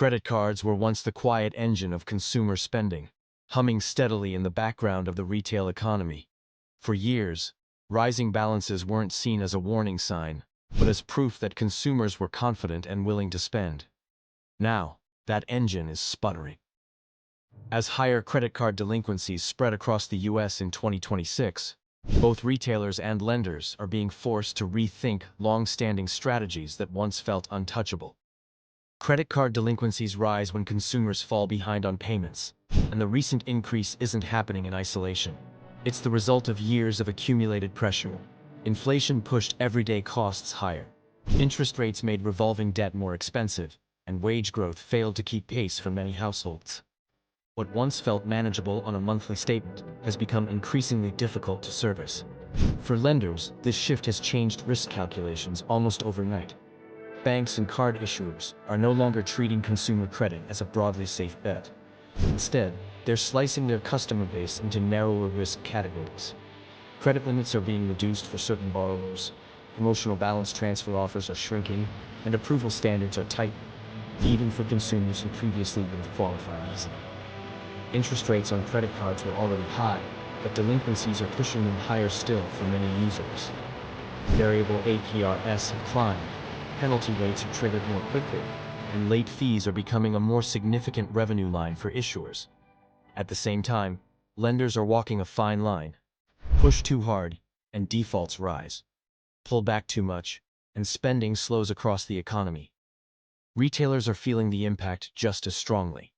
Credit cards were once the quiet engine of consumer spending, humming steadily in the background of the retail economy. For years, rising balances weren't seen as a warning sign, but as proof that consumers were confident and willing to spend. Now, that engine is sputtering. As higher credit card delinquencies spread across the U.S. in 2026, both retailers and lenders are being forced to rethink long-standing strategies that once felt untouchable. Credit card delinquencies rise when consumers fall behind on payments, and the recent increase isn't happening in isolation. It's the result of years of accumulated pressure. Inflation pushed everyday costs higher. Interest rates made revolving debt more expensive, and wage growth failed to keep pace for many households. What once felt manageable on a monthly statement has become increasingly difficult to service. For lenders, this shift has changed risk calculations almost overnight. Banks and card issuers are no longer treating consumer credit as a broadly safe bet. Instead, they're slicing their customer base into narrower risk categories. Credit limits are being reduced for certain borrowers, emotional balance transfer offers are shrinking, and approval standards are tightening, even for consumers who previously would have qualified easily. Interest rates on credit cards were already high, but delinquencies are pushing them higher still for many users. Variable APRs have climbed, penalty rates are triggered more quickly, and late fees are becoming a more significant revenue line for issuers. At the same time, lenders are walking a fine line. Push too hard, and defaults rise. Pull back too much, and spending slows across the economy. Retailers are feeling the impact just as strongly.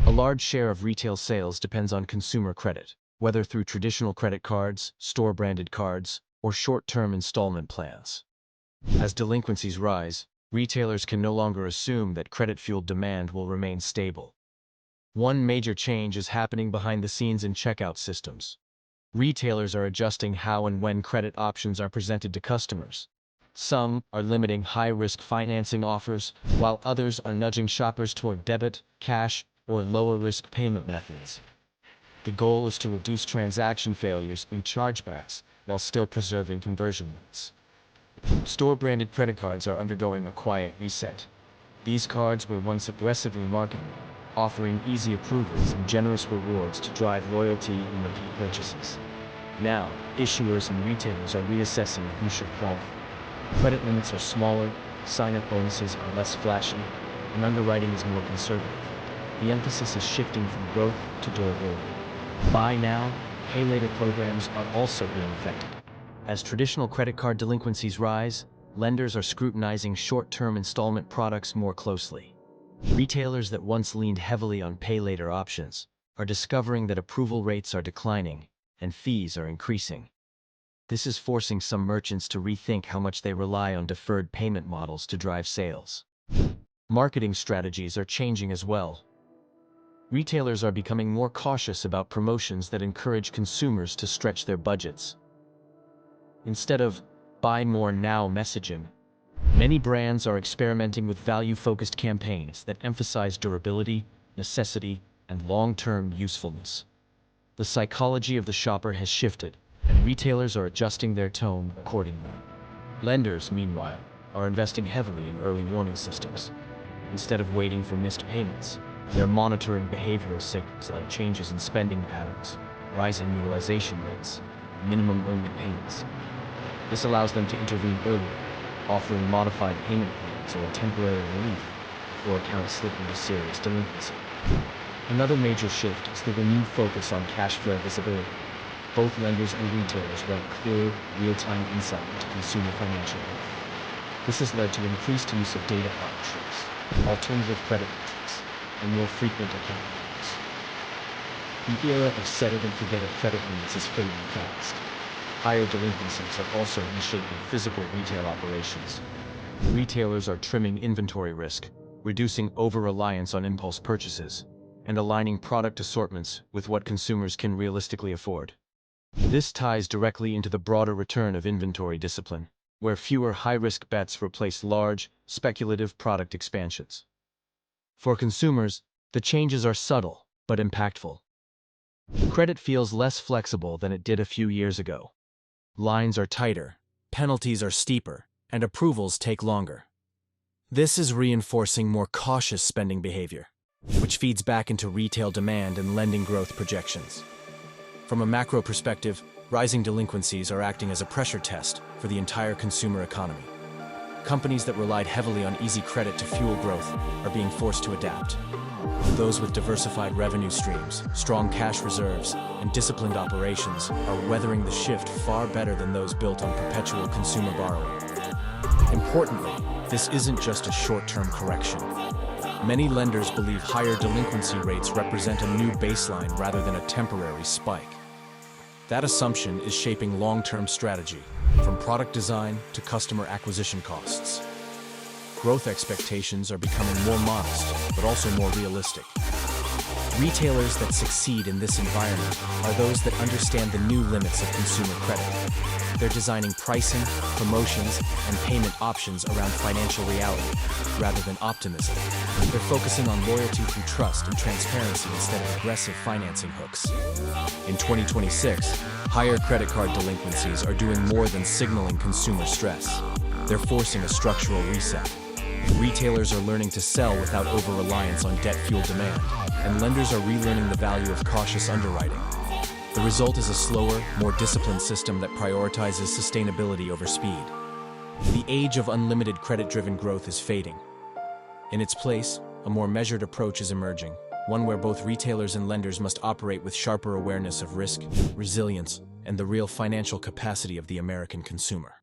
A large share of retail sales depends on consumer credit, whether through traditional credit cards, store-branded cards, or short-term installment plans. As delinquencies rise, retailers can no longer assume that credit-fueled demand will remain stable. One major change is happening behind the scenes in checkout systems. Retailers are adjusting how and when credit options are presented to customers. Some are limiting high-risk financing offers, while others are nudging shoppers toward debit, cash, or lower-risk payment methods. The goal is to reduce transaction failures and chargebacks while still preserving conversion rates. Store-branded credit cards are undergoing a quiet reset. These cards were once aggressively marketed, offering easy approvals and generous rewards to drive loyalty and repeat purchases. Now, issuers and retailers are reassessing who should qualify. Credit limits are smaller, sign-up bonuses are less flashy, and underwriting is more conservative. The emphasis is shifting from growth to durability. Buy now, pay later programs are also being affected. As traditional credit card delinquencies rise, lenders are scrutinizing short-term installment products more closely. Retailers that once leaned heavily on pay later options are discovering that approval rates are declining and fees are increasing. This is forcing some merchants to rethink how much they rely on deferred payment models to drive sales. Marketing strategies are changing as well. Retailers are becoming more cautious about promotions that encourage consumers to stretch their budgets. Instead of "buy more now" messaging, many brands are experimenting with value-focused campaigns that emphasize durability, necessity, and long-term usefulness. The psychology of the shopper has shifted, and retailers are adjusting their tone accordingly. Lenders, meanwhile, are investing heavily in early warning systems. Instead of waiting for missed payments, they're monitoring behavioral signals like changes in spending patterns, rising utilization rates, minimum early payments. This allows them to intervene earlier, offering modified payment plans or temporary relief before accounts slip into serious delinquency. Another major shift is the renewed focus on cash flow visibility. Both lenders and retailers want clear, real-time insight into consumer financial health. This has led to increased use of data partnerships, alternative credit metrics, and more frequent account reviews. The era of set-it-and-forget-it credit limits is fading fast. Higher delinquencies are also reshaping physical retail operations. Retailers are trimming inventory risk, reducing over-reliance on impulse purchases, and aligning product assortments with what consumers can realistically afford. This ties directly into the broader return of inventory discipline, where fewer high-risk bets replace large, speculative product expansions. For consumers, the changes are subtle but impactful. Credit feels less flexible than it did a few years ago. Lines are tighter, penalties are steeper, and approvals take longer. This is reinforcing more cautious spending behavior, which feeds back into retail demand and lending growth projections. From a macro perspective, rising delinquencies are acting as a pressure test for the entire consumer economy. Companies that relied heavily on easy credit to fuel growth are being forced to adapt. Those with diversified revenue streams, strong cash reserves, and disciplined operations are weathering the shift far better than those built on perpetual consumer borrowing. Importantly, this isn't just a short-term correction. Many lenders believe higher delinquency rates represent a new baseline rather than a temporary spike. That assumption is shaping long-term strategy, from product design to customer acquisition costs. Growth expectations are becoming more modest, but also more realistic. Retailers that succeed in this environment are those that understand the new limits of consumer credit. They're designing pricing, promotions, and payment options around financial reality, rather than optimism. They're focusing on loyalty through trust and transparency instead of aggressive financing hooks. In 2026, higher credit card delinquencies are doing more than signaling consumer stress. They're forcing a structural reset. Retailers are learning to sell without over-reliance on debt-fueled demand, and lenders are relearning the value of cautious underwriting. The result is a slower, more disciplined system that prioritizes sustainability over speed. The age of unlimited credit-driven growth is fading. In its place, a more measured approach is emerging, one where both retailers and lenders must operate with sharper awareness of risk, resilience, and the real financial capacity of the American consumer.